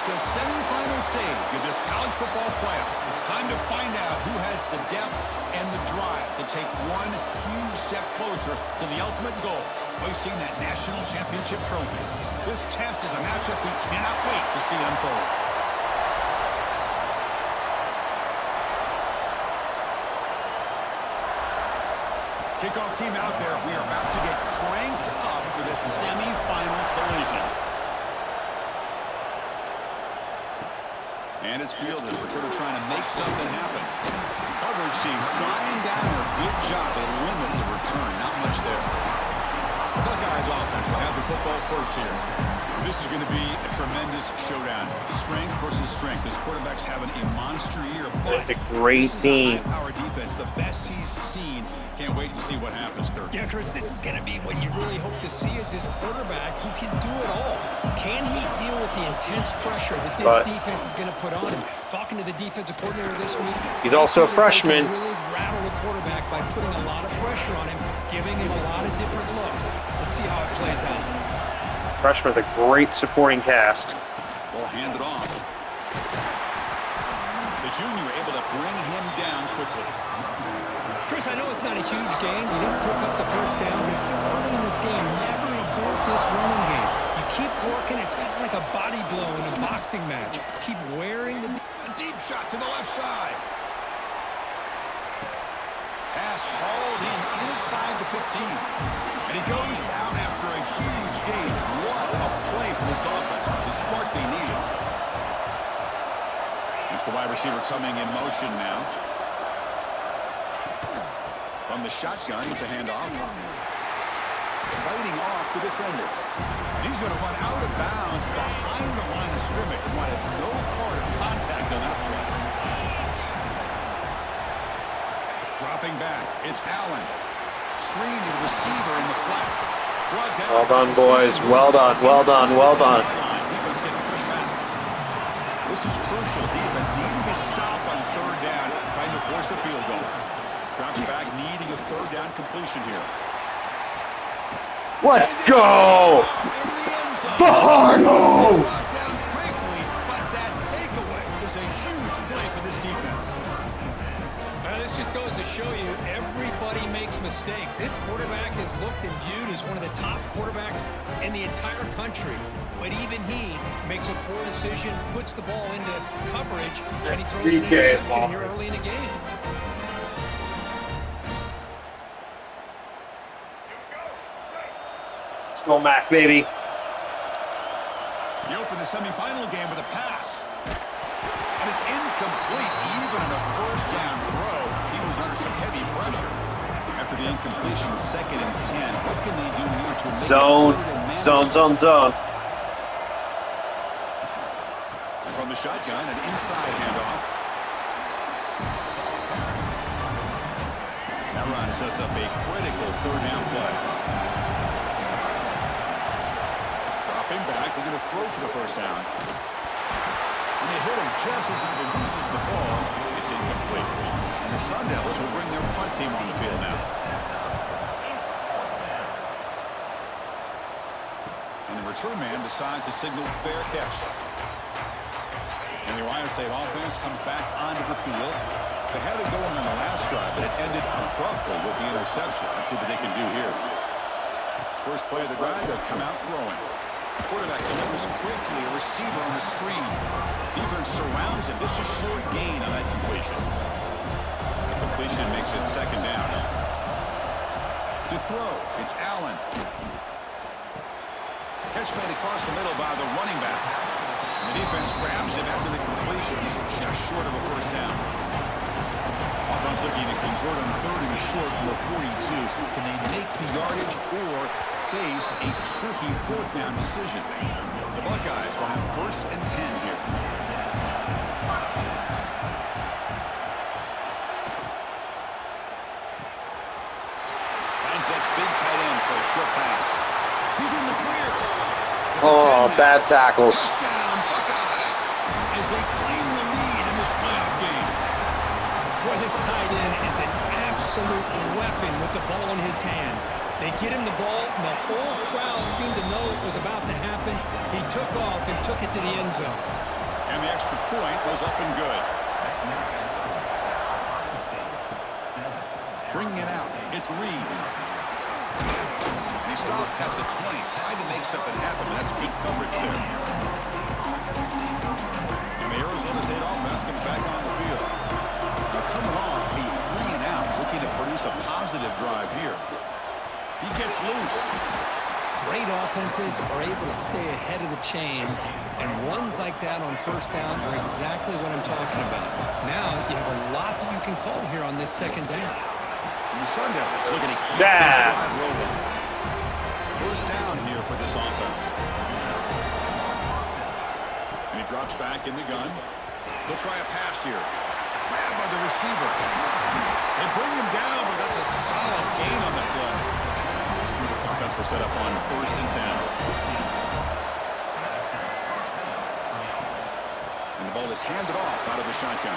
the semifinal stage of this college football playoff. It's time to find out who has the depth and the drive to take one huge step closer to the ultimate goal, hoisting that national championship trophy. This test is a matchup we cannot wait to see unfold. Kickoff team out there. We are about to get cranked up for the semifinal collision. And it's fielded. Returner trying to make something happen. Coverage team flying down there. Good job. They limit the return. Not much there. Buckeyes offense will have the football first here. This is going to be a tremendous showdown. Strength versus strength. This quarterback's having a monster year. It's a great team. High-power defense, the best he's seen. Can't wait to see what happens, Kirk. Yeah, Chris, this is going to be what you really hope to see is this quarterback who can do it all. Can he deal with the intense pressure that this defense is going to put on him? Talking to the defensive coordinator this week, he's also a freshman. Really rattle the quarterback by putting a lot of pressure on him, giving him a lot of different looks. Let's see how it plays out. Freshman with a great supporting cast. Well, hand it off. The junior able to bring him down quickly. Chris, I know it's not a huge game. You didn't pick up the first down, but it's still early in this game. Never abort this running game. You keep working. It's kind of like a body blow in a boxing match. Keep wearing the... A deep shot to the left side. Pass hauled in inside the 15. And he goes down after a huge gain. What a play for this offense. The spark they needed. It's the wide receiver coming in motion now. From the shotgun, it's a handoff. Fighting off the defender. And he's going to run out of bounds behind the line of scrimmage. Wanted no part of contact on that play. Dropping back, it's Allen. Screen to the receiver in the flat. Well done, boys. Well done, well done, well done. Defense getting pushed back. This is crucial. Defense needing a stop on third down, trying to force a field goal. Drops back, needing a third down completion here. Let's go! Fargo! Down quickly, but that takeaway is a huge play for this defense. This just goes to show you everybody makes mistakes. This quarterback is looked and viewed as one of the top quarterbacks in the entire country. But even he makes a poor decision, puts the ball into coverage, and he throws an interception here early in the game. Go Mac, baby. He opened the semifinal game with a pass. And it's incomplete, even in a first down throw. He was under some heavy pressure. After the incompletion, 2nd and 10. What can they do here to make zone. And from the shotgun, an inside handoff. That run sets up a critical third down play. Back, we're going to throw for the first down. And they hit him just as he releases the ball. It's incomplete. And the Sun Devils will bring their punt team on the field now. And the return man decides to signal fair catch. And the Ohio State offense comes back onto the field. They had it going on the last drive, but it ended abruptly with the interception. Let's see what they can do here. First play of the drive, they'll come out throwing. Quarterback delivers quickly, a receiver on the screen. Defense surrounds him. Just a short gain on that completion. The completion makes it 2nd down. To throw, it's Allen. Catch made across the middle by the running back. And the defense grabs him after the completion. He's just short of a first down. Offense looking to convert on 3rd and short from the 42. Can they make the yardage or face a tricky 4th down decision? The Buckeyes will have 1st and 10 here. Finds that big tight end for a short pass. He's in the clear. Oh, bad tackles. Touchdown, Buckeyes, as they claim the lead in this playoff game. Boy, this tight end is an absolute weapon with the ball in his hands. They get him the ball, and the whole crowd seemed to know it was about to happen. He took off and took it to the end zone. And the extra point was up and good. Bringing it out, it's Reed. He stopped at the 20, trying to make something happen. That's good coverage there. And the Arizona State offense comes back on the field. Now coming off a 3-and-out, looking to produce a positive drive here. He gets loose. Great offenses are able to stay ahead of the chains, and runs like that on first down are exactly what I'm talking about. Now you have a lot that you can call here on this second down. And the Sun Devils looking to keep this drive rolling. First down here for this offense. And he drops back in the gun. He'll try a pass here. Grabbed by the receiver. They bring him down, but that's a solid gain on the play. Offense will set up on 1st and 10. And the ball is handed off out of the shotgun.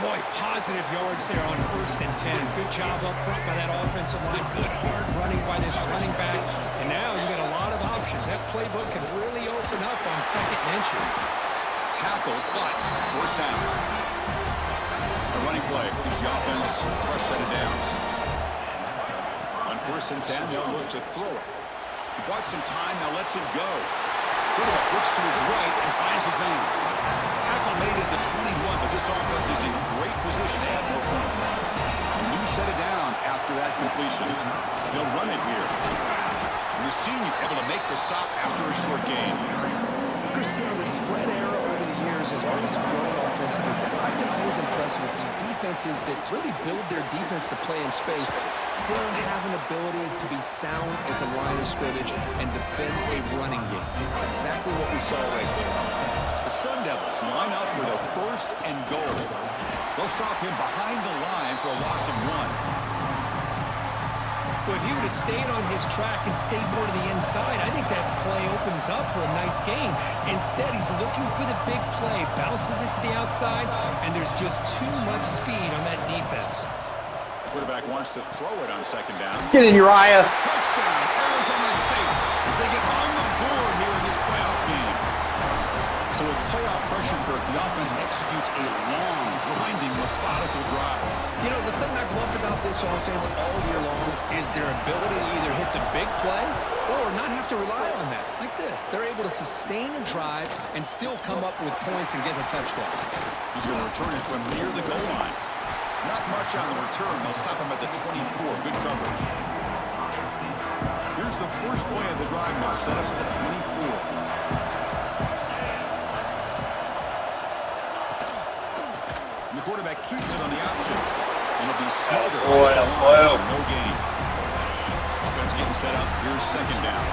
Boy, positive yards there on 1st and 10. Good job up front by that offensive line. Good hard running by this running back. And now you got a lot of options. That playbook can really open up on 2nd and inches. Tackle, but 1st down. A running play gives the offense a fresh set of downs. On 1st and 10, they'll look to throw it. He bought some time, now lets it go. Quarterback looks to his right and finds his man. Tackle made at the 21, but this offense is in great position to add more points. A new set of downs after that completion. They'll run it here. And the senior able to make the stop after a short gain. Cristiano, the spread era over the years has always grown offensively. I've been always impressed with the defenses that really build their defense to play in space, still have an ability to be sound at the line of scrimmage and defend a running game. It's exactly what we saw right there. The Sun Devils line up with a 1st and goal. They'll stop him behind the line for a loss of 1. Well, if he would have stayed on his track and stayed more to the inside, I think that play opens up for a nice gain. Instead, he's looking for the big play, bounces it to the outside, and there's just too much speed on that defense. Quarterback wants to throw it on 2nd down. Get in, Uriah. Touchdown, Arizona State, as they get on the board here in this playoff game. So with playoff pressure, Kirk, the offense executes a long, grinding, methodical drive. You know, the thing I've loved about this offense all year long is their ability to either hit the big play or not have to rely on that. Like this. They're able to sustain a drive and still come up with points and get a touchdown. He's going to return it from near the goal line. Not much on the return. They'll stop him at the 24. Good coverage. Here's the first play of the drive now, set up at the 24. And the quarterback keeps it on the option. And it'll be smothered right at the line for no gain. Offense getting set up. Here's 2nd down.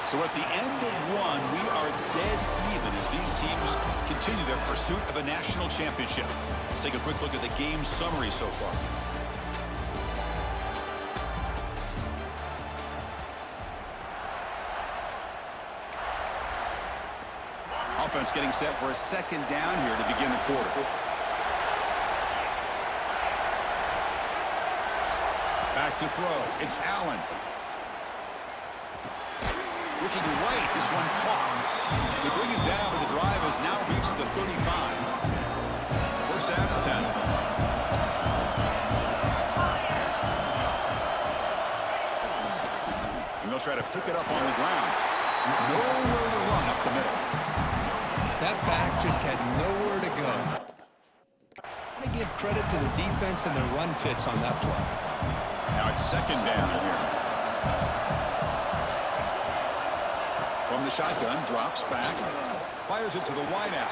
So at the end of 1, we are dead even as these teams continue their pursuit of a national championship. Let's take a quick look at the game summary so far. Offense getting set for a 2nd down here to begin the quarter. Back to throw. It's Allen. Looking right, this one caught. They bring him down, but the drive has now reached the 35. 1st down and 10. And they'll try to pick it up on the ground. Nowhere to run up the middle. That back just had nowhere to go. I give credit to the defense and their run fits on that play. Now it's 2nd down here. From the shotgun, drops back, fires it to the wideout.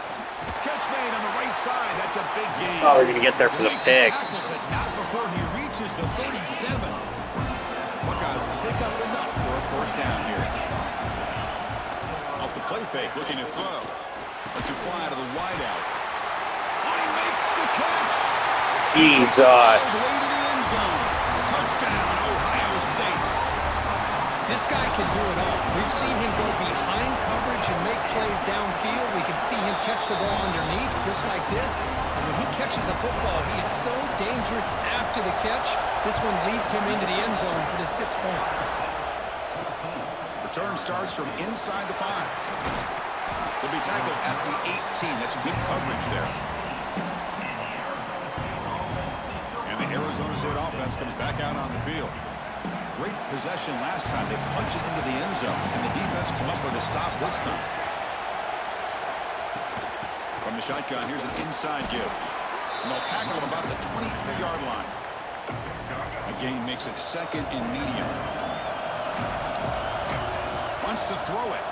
Catch made on the right side. That's a big gain. Oh, we're going to get there for the pick. Tackle, but not before he reaches the 37. Buckeyes pick up enough for a 1st down here. Off the play fake, looking to throw. Lets it fly to the wideout. Oh, he makes the catch. Jesus. All the way to the end zone. Touchdown, Ohio State. This guy can do it all. We've seen him go behind coverage and make plays downfield. We can see him catch the ball underneath, just like this. And when he catches a football, he is so dangerous after the catch. This one leads him into the end zone for the 6 points. Return starts from inside the 5. He'll be tackled at the 18. That's good coverage there. And the Arizona State offense comes back out on the field. Great possession last time. They punch it into the end zone, and the defense come up with a stop this time. From the shotgun, here's an inside give. And they'll tackle him about the 23-yard line. A gain makes it second and medium. Wants to throw it.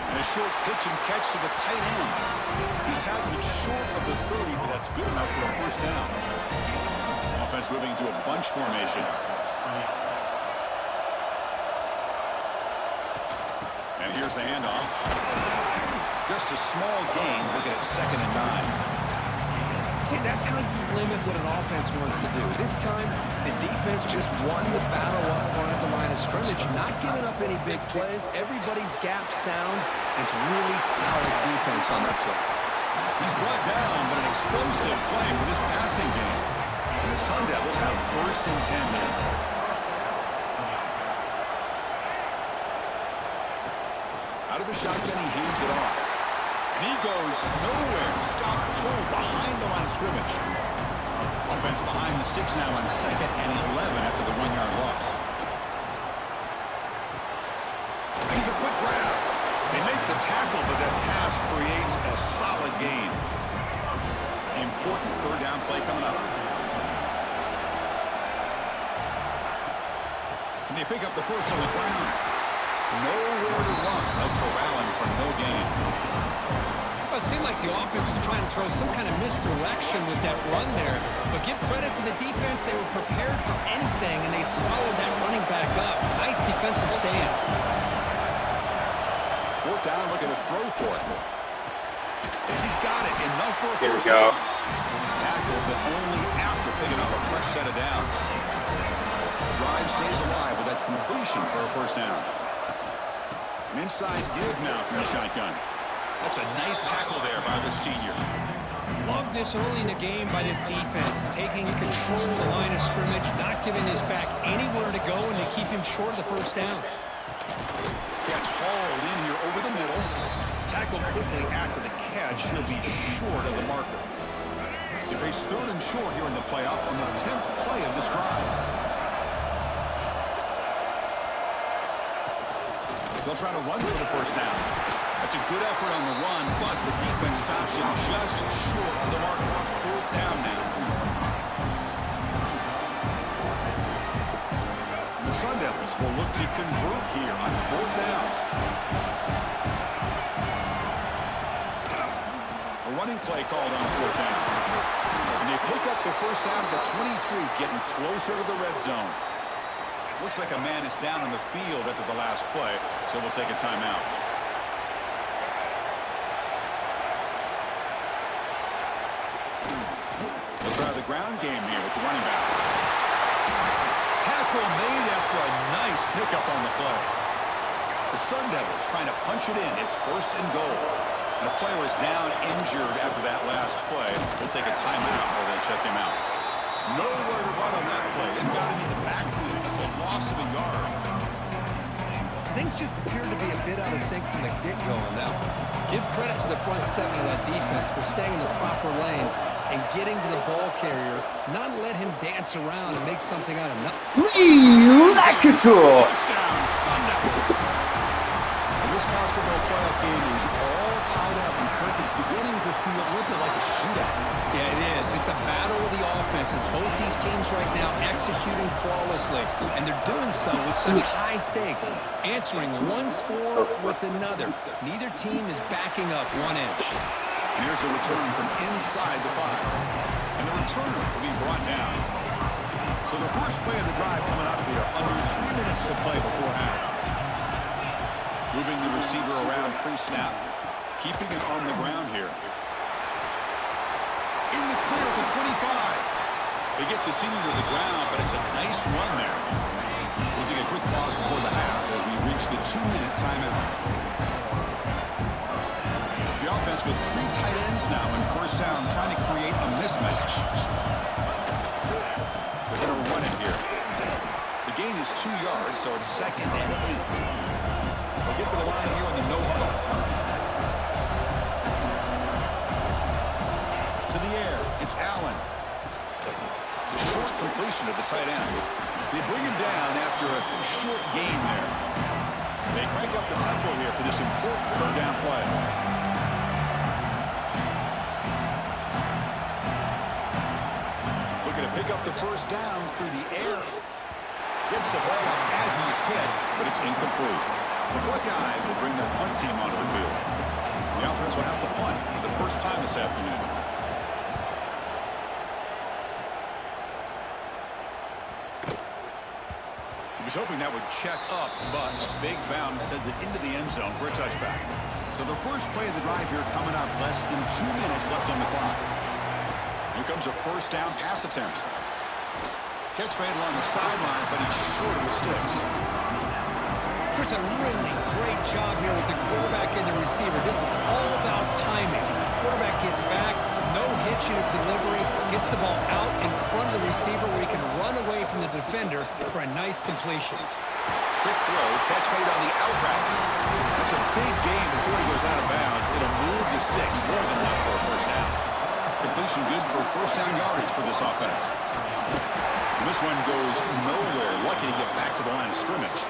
And a short pitch and catch to the tight end. He's tackled short of the 30, but that's good enough for a first down. Offense moving to a bunch formation. And here's the handoff. Just a small gain, looking at 2nd and 9. See, that's how you limit what an offense wants to do. This time, the defense just won the battle up front at the line of scrimmage, not giving up any big plays. Everybody's gap sound. It's really solid defense on that play. He's brought down, but an explosive play for this passing game. And the Sun Devils have 1st and 10 here. Out of the shotgun, he hands it off. And he goes nowhere. Stop cold behind the line of scrimmage. Offense behind the 6 now on 2nd and 11 after the 1-yard loss. Makes a quick grab. They make the tackle, but that pass creates a solid gain. Important 3rd down play coming up. Can they pick up the first on the ground? Nowhere to run. No corralling for no gain. Well, it seemed like the offense was trying to throw some kind of misdirection with that run there. But give credit to the defense. They were prepared for anything, and they swallowed that running back up. Nice defensive stand. 4th down, look at the throw for it. He's got it. Enough for a Here we first go. down. Tackled, but only after picking up a fresh set of downs. Drive stays alive with that completion for a first down. An inside give now from the shotgun. That's a nice tackle there by the senior. Love this early in the game by this defense, taking control of the line of scrimmage, not giving this back anywhere to go, and they keep him short of the first down. Catch hauled in here over the middle. Tackled quickly after the catch. He'll be short of the marker. They face 3rd and short here in the playoff on the 10th play of this drive. They'll try to run for the first down. That's a good effort on the run, but the defense stops him just short of the marker. 4th down now. The Sun Devils will look to convert here on 4th down. A running play called on 4th down. And they pick up the first down at the 23, getting closer to the red zone. Looks like a man is down on the field after the last play, so we'll take a timeout. We'll try the ground game here with the running back. Tackle made after a nice pickup on the play. The Sun Devils trying to punch it in. It's 1st and goal. And the player is down injured after that last play. We'll take a timeout while they check him out. Nowhere to run on that play. They've got him in the backfield. It's a loss of a yard. Things just appear to be a bit out of sync from the get-go on that one. Give credit to the front 7 of that defense for staying in the proper lanes and getting to the ball carrier, not let him dance around and make something out of nothing. Touchdown, Sun Devils. And this college football playoff game is all tied up, and Kirk, it's beginning to feel a little bit like a shootout. Yeah, it is. It's a battle of the offenses. Both these teams right now executing flawlessly, and they're doing so with such high stakes, answering one score with another. Neither team is backing up 1 inch. And here's the return from inside the 5. And the returner will be brought down. So the first play of the drive coming up here, under 3 minutes to play before half. Moving the receiver around pre-snap. Keeping it on the ground here. In the clear at the 25. They get the senior to the ground, but it's a nice run there. We'll take a quick pause before the half as we reach the 2-minute timeout. The offense with 3 tight ends now in first down, trying to create a mismatch. They're going to run it here. The gain is 2 yards, so it's 2nd and 8. They'll get to the line here in the no huddle. To the air, it's Allen. The short completion to the tight end. They bring him down after a short gain there. They crank up the tempo here for this important 3rd down play. Looking to pick up the 1st down through the air. Gets the ball up as he's hit, but it's incomplete. The Buckeyes will bring their punt team onto the field. The offense will have to punt for the first time this afternoon. He was hoping that would check up, but a big bounce sends it into the end zone for a touchback. So the first play of the drive here coming up, less than 2 minutes left on the clock. Here comes a 1st down pass attempt. Catch made along the sideline, but he's short of the sticks. There's a really great job here with the quarterback and the receiver. This is all about timing. Quarterback gets back, no hitch in his delivery, gets the ball out in front of the receiver where he can run away from the defender for a nice completion. Quick throw, catch made on the out route. It's a big gain before he goes out of bounds. It'll move the sticks more than enough for a 1st down. Completion good for 1st down yardage for this offense. And this one goes nowhere. Lucky to get back to the line of scrimmage.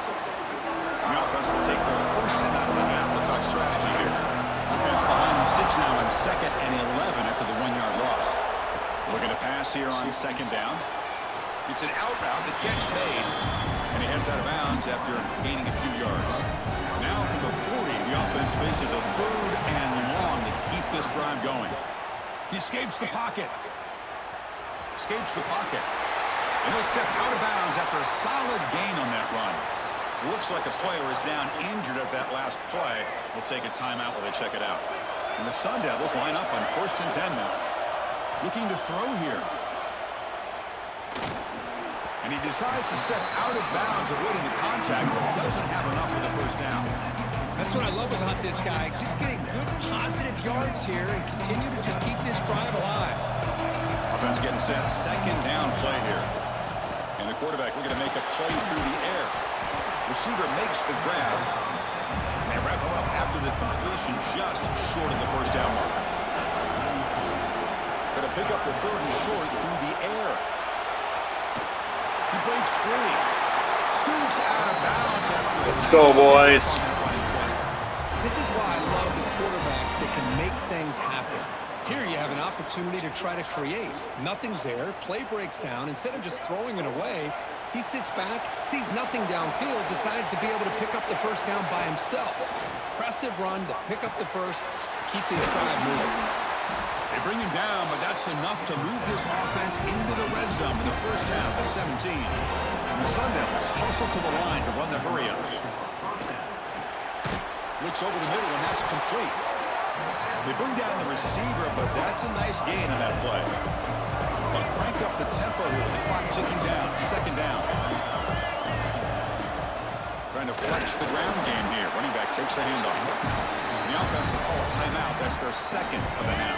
The offense will take their 1st hit out of the half. They'll talk strategy here. Offense behind the 6 now on 2nd and 11 after the 1-yard loss. Looking to pass here on 2nd down. It's an out route, the catch made. And he heads out of bounds after gaining a few yards. Now from the 40, the offense faces a 3rd and long to keep this drive going. He escapes the pocket. Escapes the pocket. And he'll step out of bounds after a solid gain on that run. Looks like a player is down injured at that last play. We'll take a timeout while they check it out. And the Sun Devils line up on 1st and 10 now. Looking to throw here. And he decides to step out of bounds, avoiding the contact, but doesn't have enough for the 1st down. That's what I love about this guy. Just getting good positive yards here and continue to just keep this drive alive. Offense getting set. 2nd down play here. And the quarterback looking to make a play through the air. Receiver makes the grab. And they wrap him up after the completion just short of the 1st down mark. Going to pick up the 3rd and short through the air. He breaks free. Scoots out of bounds after Let's go, boys. This is why I love the quarterbacks that can make things happen. Here you have an opportunity to try to create. Nothing's there. Play breaks down. Instead of just throwing it away, he sits back, sees nothing downfield, decides to be able to pick up the 1st down by himself. Impressive run to pick up the 1st, keep this drive moving. They bring him down, but that's enough to move this offense into the red zone in the 1st half of 17. And the Sun Devils hustle to the line to run the hurry-up. Looks over the middle, and that's complete. They bring down the receiver, but that's a nice gain on that play. They'll crank up the tempo here with the clock ticking down. 2nd down. Trying to flex the ground game here. Running back takes a handoff. The offense will call a timeout. That's their 2nd of the half.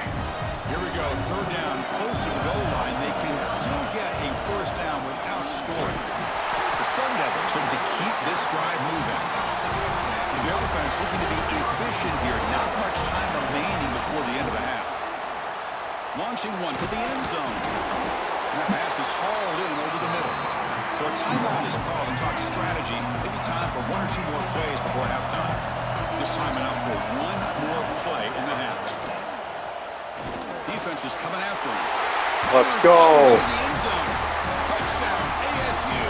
Here we go. 3rd down, close to the goal line. They can still get a 1st down without scoring. The Sun Devils seem to keep this drive moving. To the offense looking to be efficient here. Not much time remaining before the end of the half. Launching one to the end zone. And that pass is hauled in over the middle. So a timeout is called and talk strategy. Maybe time for 1 or 2 more plays before halftime. Just time enough for 1 more play in the half. Defense is coming after him. Let's go. The end zone. Touchdown, ASU.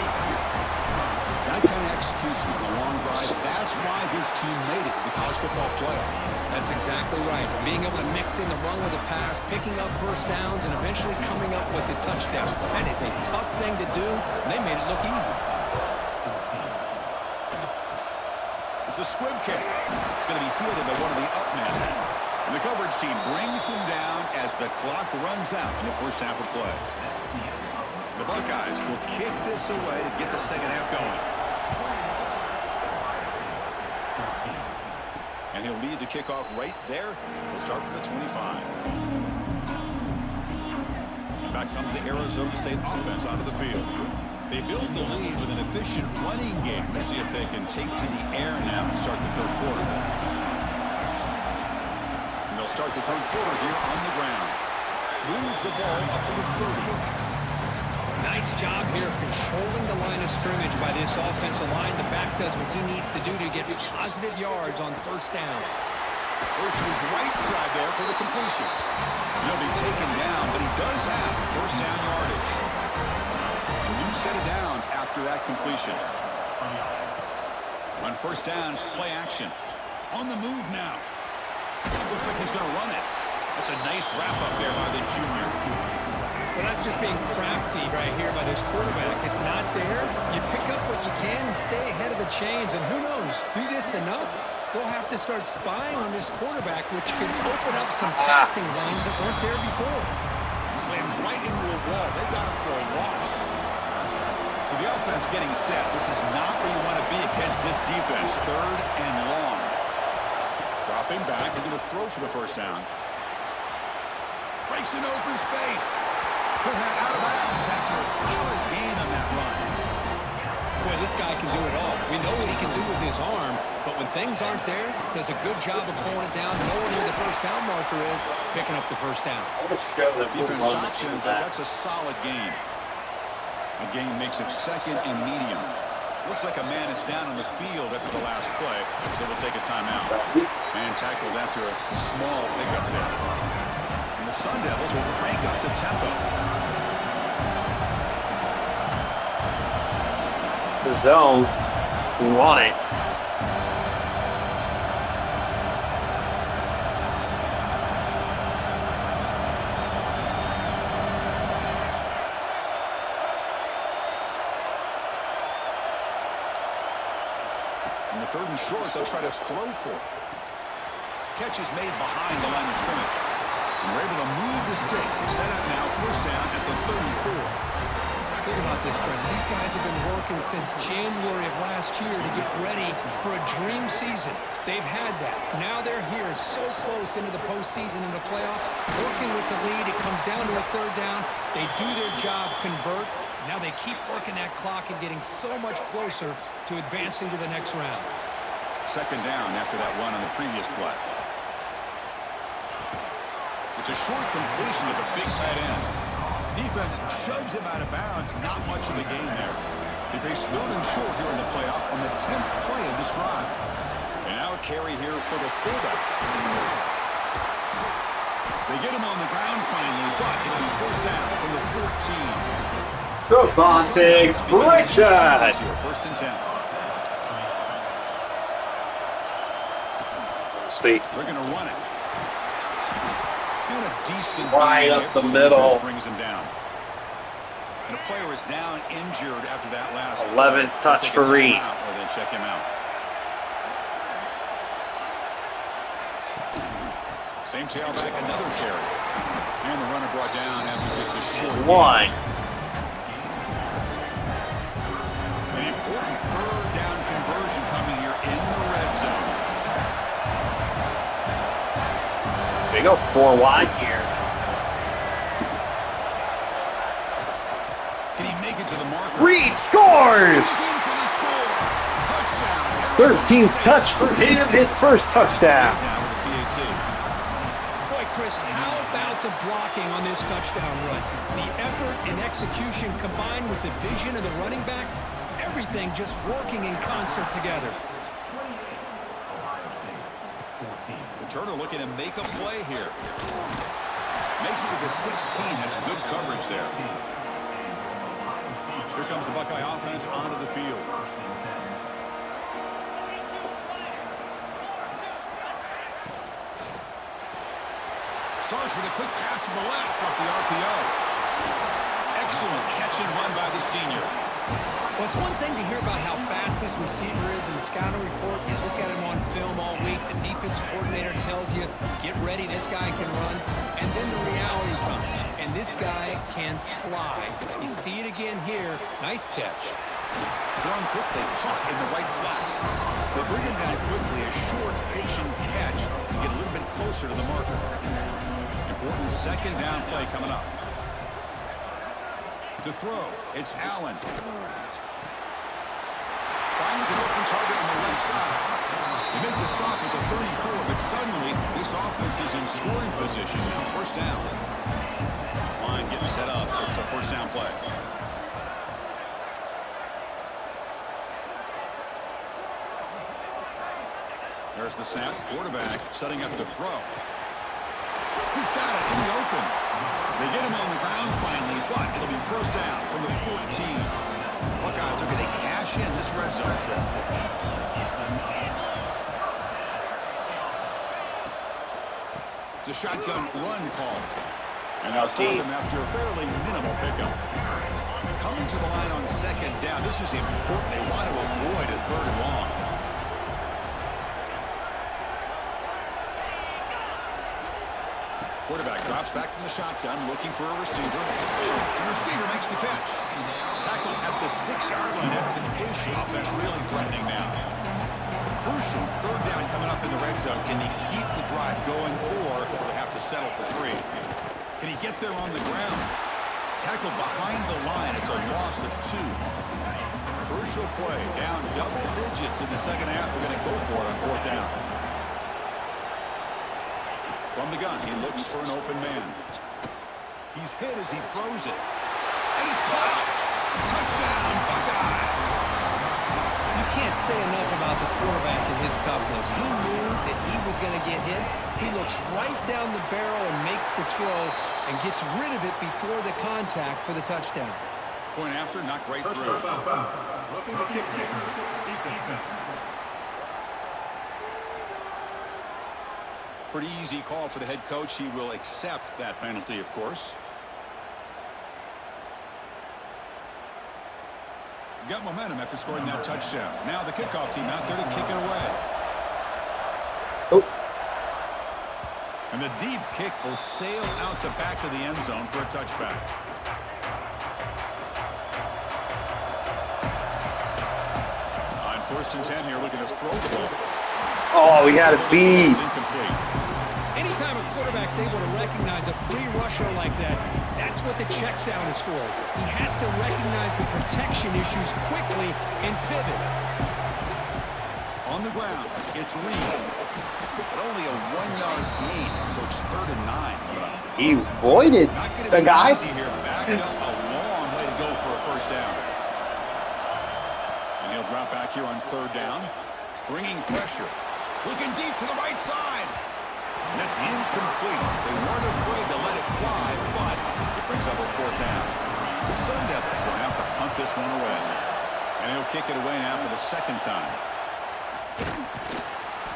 That kind of execution on a long drive, that's why this team made it to the college football playoff. That's exactly right. Being able to mix in the run with the pass, picking up 1st downs, and eventually coming up with the touchdown. That is a tough thing to do, and they made it look easy. It's a squib kick. It's going to be fielded by one of the up men. And the coverage team brings him down as the clock runs out in the 1st half of play. The Buckeyes will kick this away to get the 2nd half going. And he'll lead the kickoff right there. He'll start from the 25. Back comes the Arizona State offense onto the field. They build the lead with an efficient running game. Let's see if they can take to the air now to start the third quarter. And they'll start the third quarter here on the ground. Moves the ball up to the 30. Nice job here of controlling the line of scrimmage by this offensive line. The back does what he needs to do to get positive yards on first down. Goes to his right side there for the completion. He'll be taken down, but he does have first down yardage. A new set of downs after that completion. On first down, it's play action. On the move now. Looks like he's going to run it. That's a nice wrap-up there by the junior. Well, that's just being crafty right here by this quarterback. It's not there. You pick up what you can and stay ahead of the chains. And who knows, do this enough, they'll have to start spying on this quarterback, which can open up some passing lanes that weren't there before. Slams right into a wall. They've got him for a loss. So the offense getting set. This is not where you want to be against this defense. Third and long. Dropping back. They're going to throw for the first down. Breaks an open space. Put that out of bounds after a solid gain on that run. Boy, this guy can do it all. We know what he can do with his arm, but when things aren't there, does a good job of pulling it down, knowing where the first down marker is, picking up the first down. Defense stops him, but that's a solid gain. A gain makes it second and medium. Looks like a man is down on the field after the last play, so we'll take a timeout. Man tackled after a small pickup there. And the Sun Devils will crank up the tempo. It's a zone. We want it. In the third and short, they'll try to throw for it. Catch is made behind the line of scrimmage. And we're able to move the sticks. Set up now, first down at the 34. Think about this, Chris. These guys have been working since January of last year to get ready for a dream season. They've had that. Now they're here so close into the postseason and the playoff, working with the lead. It comes down to a third down. They do their job, convert. Now they keep working that clock and getting so much closer to advancing to the next round. Second down after that run on the previous play. It's a short completion to the big tight end. Defense shoves him out of bounds. Not much of a gain there. They face third and short here in the playoff on the 10th play of this drive. And now a carry here for the fullback. They get him on the ground finally, but it'll be first down from the 14. Trevante Pritchard. First and 10. State. They're going to run it. And a decent right up the middle. Brings him down. And a player is down injured after that last 11th touch for Reed. Or they check him out. Same tailback, another carry. And the runner brought down after just a short one. An important third down conversion coming here in the red zone. They go 4 wide here. Can he make it to the marker? Reed scores! 13th touch for him, his first touchdown. Boy, Chris, how about the blocking on this touchdown run? The effort and execution combined with the vision of the running back, everything just working in concert together. Turner looking to make a play here. Makes it to the 16. That's good coverage there. Here comes the Buckeye offense onto the field. Starts with a quick pass to the left off the RPO. Excellent catch and run by the senior. Well, it's one thing to hear about how fast this receiver is in the scouting report. You look at him on film all week. The defense coordinator tells you, get ready, this guy can run. And then the reality comes, and this guy can fly. You see it again here. Nice catch. Thrown quickly, caught in the right flat. They bring him down quickly, a short, patient catch to get a little bit closer to the marker. Important second down play coming up. To throw, it's Allen. Finds an open target on the left side. They make the stop at the 34, but suddenly this offense is in scoring position now. First down. This line getting set up. It's a first down play. There's the snap. Quarterback setting up to throw. He's got it in the open. They get him on the ground finally, but it'll be first down from the 14. Buckeyes are going to cash in this red zone trip. It's a shotgun run call. And they'll stop him after a fairly minimal pickup. Coming to the line on second down. This is important. They want to avoid a third and long. Quarterback drops back from the shotgun, looking for a receiver. The receiver makes the catch. Tackle at the 6-yard line after the completion. Offense really threatening now. Crucial third down coming up in the red zone. Can he keep the drive going, or will they have to settle for 3? Can he get there on the ground? Tackle behind the line. It's a loss of 2. Crucial play. Down double digits in the second half. They're going to go for it on fourth down. From the gun, he looks for an open man. He's hit as he throws it. And it's caught. Touchdown, Buckeyes. You can't say enough about the quarterback and his toughness. He knew that he was going to get hit. He looks right down the barrel and makes the throw and gets rid of it before the contact for the touchdown. Point after, knocked right through. Looking to kick defense. Pretty easy call for the head coach. He will accept that penalty, of course. Got momentum after scoring that touchdown. Now the kickoff team out there to kick it away. Oh. And the deep kick will sail out the back of the end zone for a touchback. On 1st and 10 here, looking to throw the ball. Oh, he had a beat. It's incomplete. Anytime a quarterback's able to recognize a free rusher like that, that's what the check down is for. He has to recognize the protection issues quickly and pivot. On the ground, it's Reed. But only a 1-yard gain, so it's 3rd and 9 coming up. He avoided the guy. Easy here. Backed up a long way to go for a first down. And he'll drop back here on 3rd down. Bringing pressure. Looking deep to the right side. And that's incomplete. They weren't afraid to let it fly, but it brings up a 4th down. The Sun Devils will have to punt this one away. And he'll kick it away now for the 2nd time.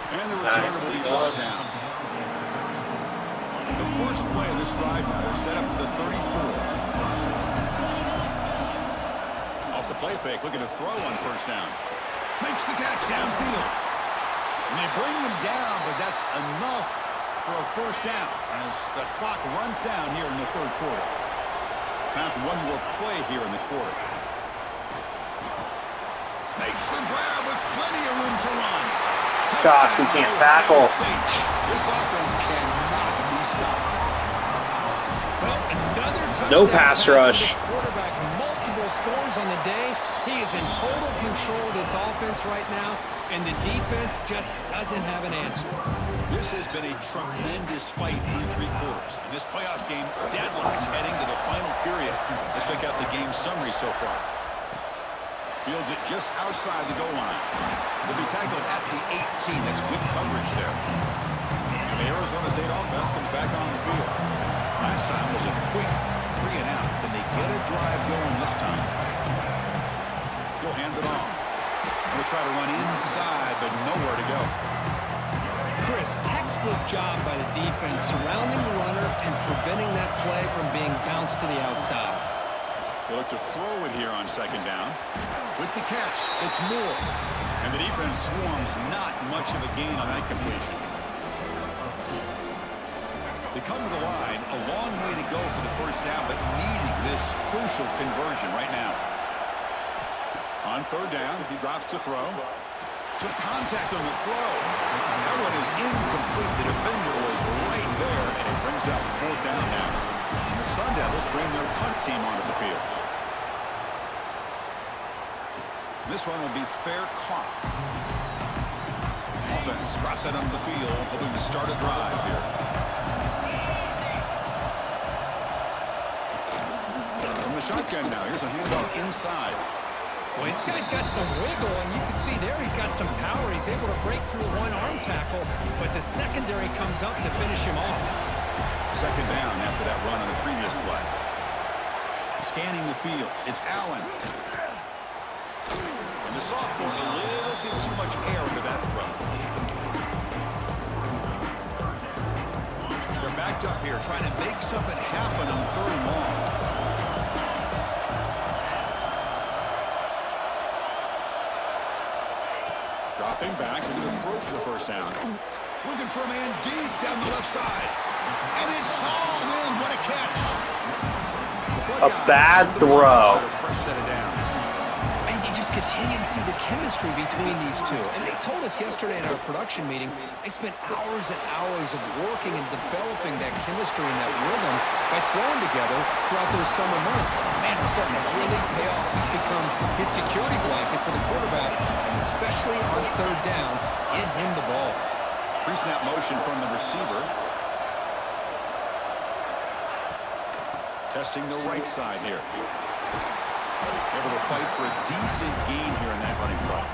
And the returner will be brought down. The first play of this drive now is set up at the 34. Off the play fake, looking to throw on 1st down. Makes the catch downfield. And they bring him down, but that's enough for a 1st down as the clock runs down here in the 3rd quarter. Time for one more play here in the quarter. Makes the grab with plenty of room to run. Gosh, we can't tackle. This offense cannot be stopped. Well, another touchdown No pass rush. for the quarterback. Multiple scores on the day. He is in total control of this offense right now, and the defense just doesn't have an answer. This has been a tremendous fight through 3 quarters. And this playoff game deadlocked heading to the final period. Let's check out the game summary so far. Fields it just outside the goal line. Will be tackled at the 18. That's good coverage there. And the Arizona State offense comes back on the field. Last time was a quick 3 and out. Can they get a drive going this time? He'll hand it off. He'll try to run inside, but nowhere to go. Chris, textbook job by the defense surrounding the runner and preventing that play from being bounced to the outside. They look to throw it here on 2nd down. With the catch, it's Moore. And the defense swarms, not much of a gain on that completion. They come to the line, a long way to go for the 1st down, but needing this crucial conversion right now. On 3rd down, he drops to throw. Took contact on the throw. That one is incomplete. The defender was right there, and it brings up 4th down now. And the Sun Devils bring their punt team onto the field. This one will be fair caught. Offense drops that onto the field, hoping to start a drive here. From the shotgun now, here's a handoff inside. Well, this guy's got some wiggle, and you can see there he's got some power. He's able to break through one arm tackle, but the secondary comes up to finish him off. Second down after that run on the previous play. Scanning the field, it's Allen. And the sophomore, a little bit too much air into that throw. They're backed up here, trying to make something happen on 3rd and long. Dropping back, looking to throw for the first down. Looking for a man deep down the left side. And it's hauled in. What a catch. A bad throw. Fresh set of downs. And you just continue to see the chemistry between these two. And they told us yesterday in our production meeting, they spent hours and hours of working and developing that chemistry and that rhythm by throwing together throughout those summer months. Man, it's starting to really pay off. He's become his security blanket for the quarterback, and especially on 3rd down, get him the ball. Pre-snap motion from the receiver. Testing the right side here. Able to fight for a decent gain here in that running play.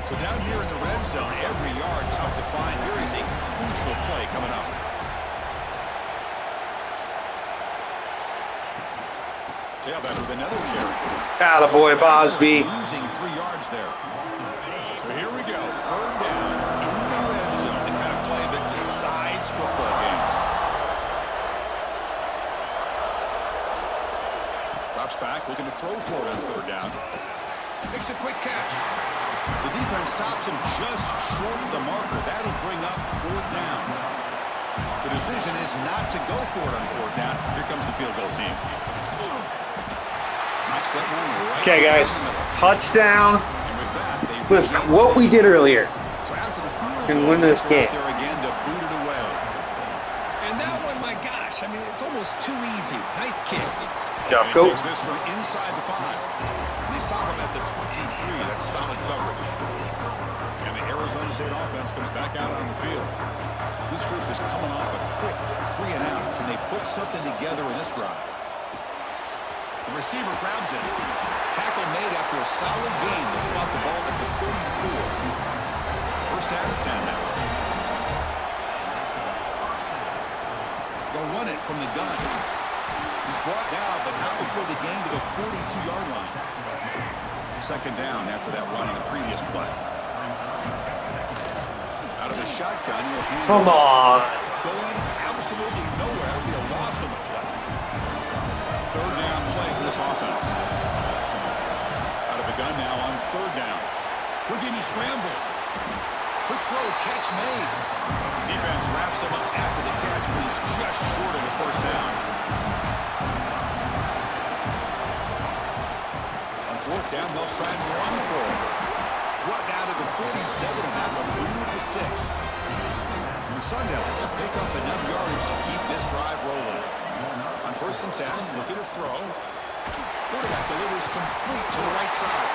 So down here in the red zone, every yard tough to find. Here is a crucial play coming up. Tailback with another carry. Attaboy, Bosby. Losing 3 yards there. So here we go. 3rd down in the red zone. The kind of play that decides football games. Drops back, looking to throw for it on 3rd down. Makes a quick catch. The defense stops him just short of the marker. That'll bring up 4th down. The decision is not to go for it on 4th down. Here comes the field goal team. Knocks that one right Okay, guys. in the middle. Touchdown. And with that, they With regain what we did earlier. So after the field Can goal, win this they're game. out there again to boot it away. And that one, my gosh, I mean, it's almost too easy. Nice kick. Job, He go. takes this from inside the 5. And they stop him at the 23. That's solid coverage. And the Arizona State offense comes back out on the field. This group is coming off a quick 3 and out. Can they put something together in this drive? The receiver grabs it. Tackle made after a solid gain. They spot the ball at the 34. First down and 10 now. They'll run it from the gun. He's brought down, but not before the gain to the 42-yard line. Second down after that run on the previous play. Out of the shotgun, he'll hand Come it off. on. Going absolutely nowhere. It'll be a loss on the play. 3rd down play for this offense. Out of the gun now on 3rd down. Houdini scramble. Quick throw, catch made. Defense wraps him up after the catch, but he's just short of the first down. On 4th down, they'll try and run for it. Brought down to the 47, and that will move the sticks. And the Sun Devils pick up enough yardage to keep this drive rolling. On 1st and 10, looking to throw. Quarterback delivers complete to the right side.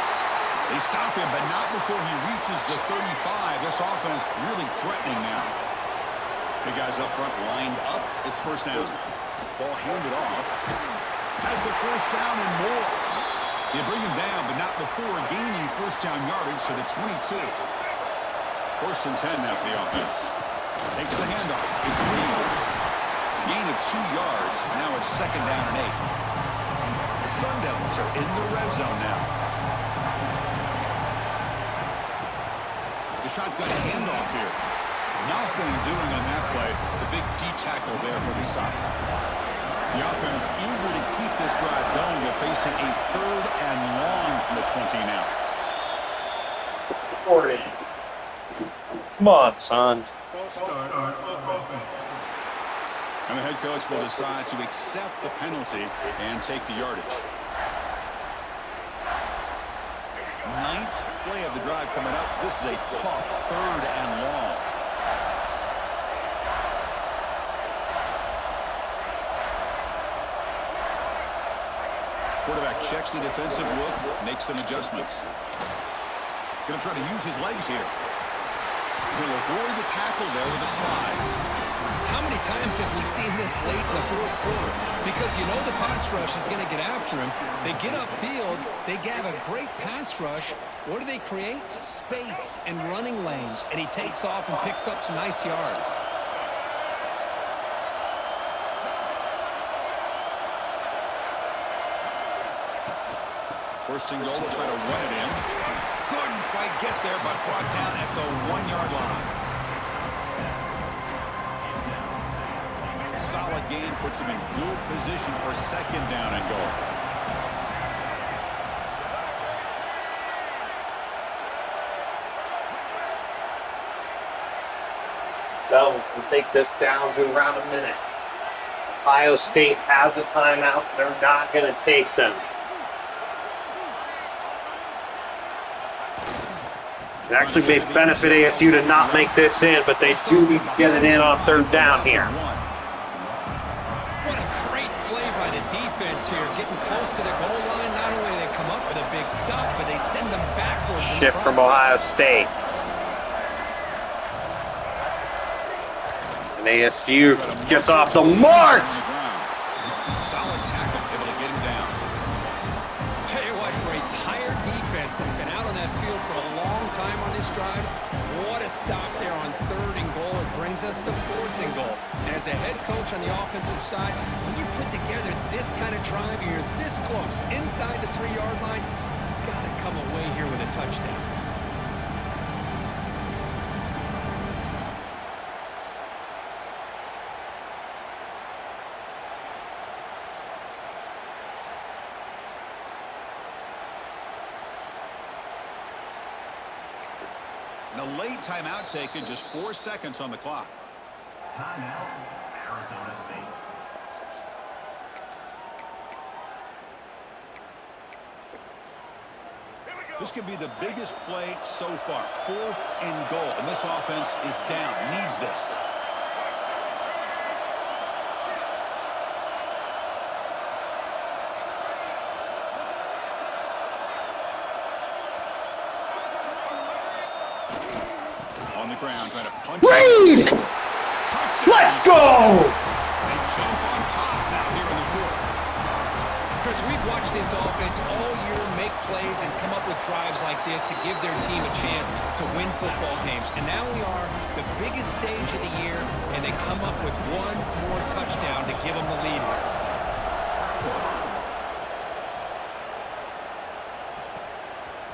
They stop him, but not before he reaches the 35. This offense really threatening now. The guys up front lined up. It's 1st down. Ball handed off. Has the 1st down and more. They bring him down, but not before gaining 1st down yardage to the 22. 1st and 10 now for the offense. Takes the handoff. It's Reed. Gain of 2 yards. Now it's 2nd down and 8. The Sun Devils are in the red zone now. The shotgun handoff here. Nothing doing on that play. The big D tackle there for the stop. The offense eager to keep this drive going. They're facing a 3rd and long from the 20 now. 40. Come on, son. False start on offense. And the head coach will decide to accept the penalty and take the yardage. 9th play of the drive coming up. This is a tough 3rd and long. Quarterback checks the defensive look, makes some adjustments. Going to try to use his legs here. He'll avoid the tackle there with a slide. How many times have we seen this late in the fourth quarter? Because you know the pass rush is going to get after him. They get upfield. They have a great pass rush. What do they create? Space and running lanes. And he takes off and picks up some nice yards. First and goal, they'll try to run it in. Couldn't quite get there, but brought down at the 1-yard line. Solid gain puts him in good position for second down and goal. Bells will take this down to around a minute. Ohio State has a timeout, so they're not going to take them. It actually may benefit ASU to not make this in, but they do need to get it in on third down here. What a great play by the defense here. Getting close to the goal line. Not only do they come up with a big stop, but they send them backwards. Shift from Ohio State. And ASU gets off the mark. Solid tackle, able to get him down. Tell you what, for a tired defense that's been out on that field for a long time on this drive, what a stop there on third and goal. It brings us to fourth and goal. And as a head coach on the offensive side, when you put together this kind of drive, you're this close, inside the 3-yard line, you've got to come away here with a touchdown. And a late timeout taken, just 4 seconds on the clock. Timeout, Arizona State. This could be the biggest play so far. 4th and goal. And this offense is down. Needs this. On the ground, trying to punch. Reed! Let's go! They jump on top now here in the fourth. Chris, we've watched this offense all year make plays and come up with drives like this to give their team a chance to win football games. And now we are the biggest stage of the year, and they come up with one more touchdown to give them the lead here.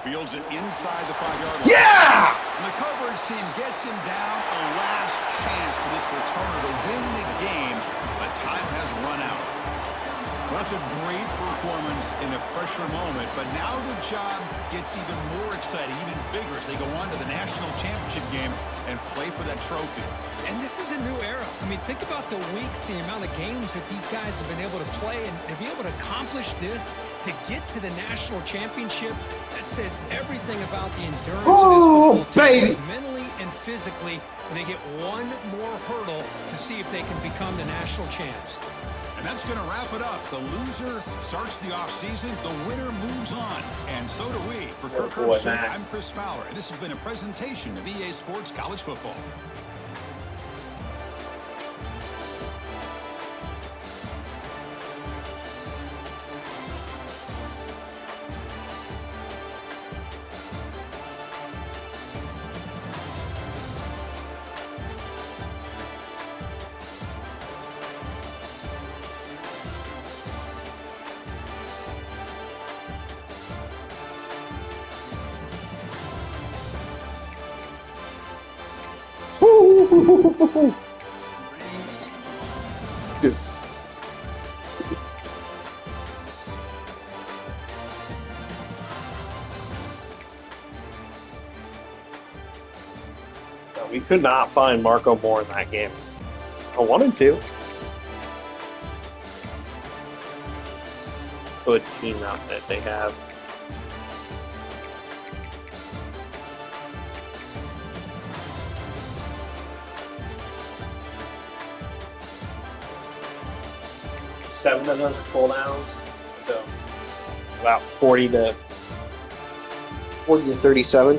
Fields it inside the 5-yard line. Yeah! And the coverage team gets him down. A last chance for this returner to win the game, but time has run out. Well, that's a great performance in the pressure moment, but now the job gets even more exciting, even bigger as they go on to the national championship game and play for that trophy. And this is a new era. I mean, think about the weeks, the amount of games that these guys have been able to play, and to be able to accomplish this, to get to the national championship, that says everything about the endurance of this football team, mentally and physically, and they get one more hurdle to see if they can become the national champs. And that's going to wrap it up. The loser starts the offseason. The winner moves on. And so do we. For Kirk Herbstreit, I'm Chris Fowler. And this has been a presentation of EA Sports College Football. Dude. No, we could not find Marco Moore in that game. I wanted to. Good team outfit they have. Seven of those are pull downs. So about 40 to 37.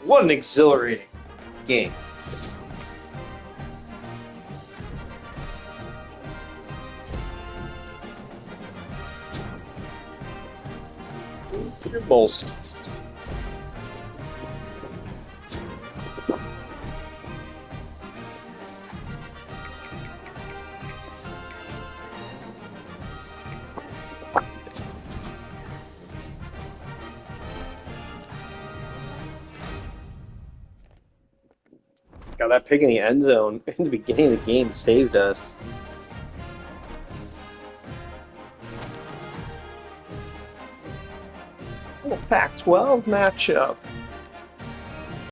What an exhilarating game. Bulls. God, that pick in the end zone in the beginning of the game saved us. Pac-12 matchup.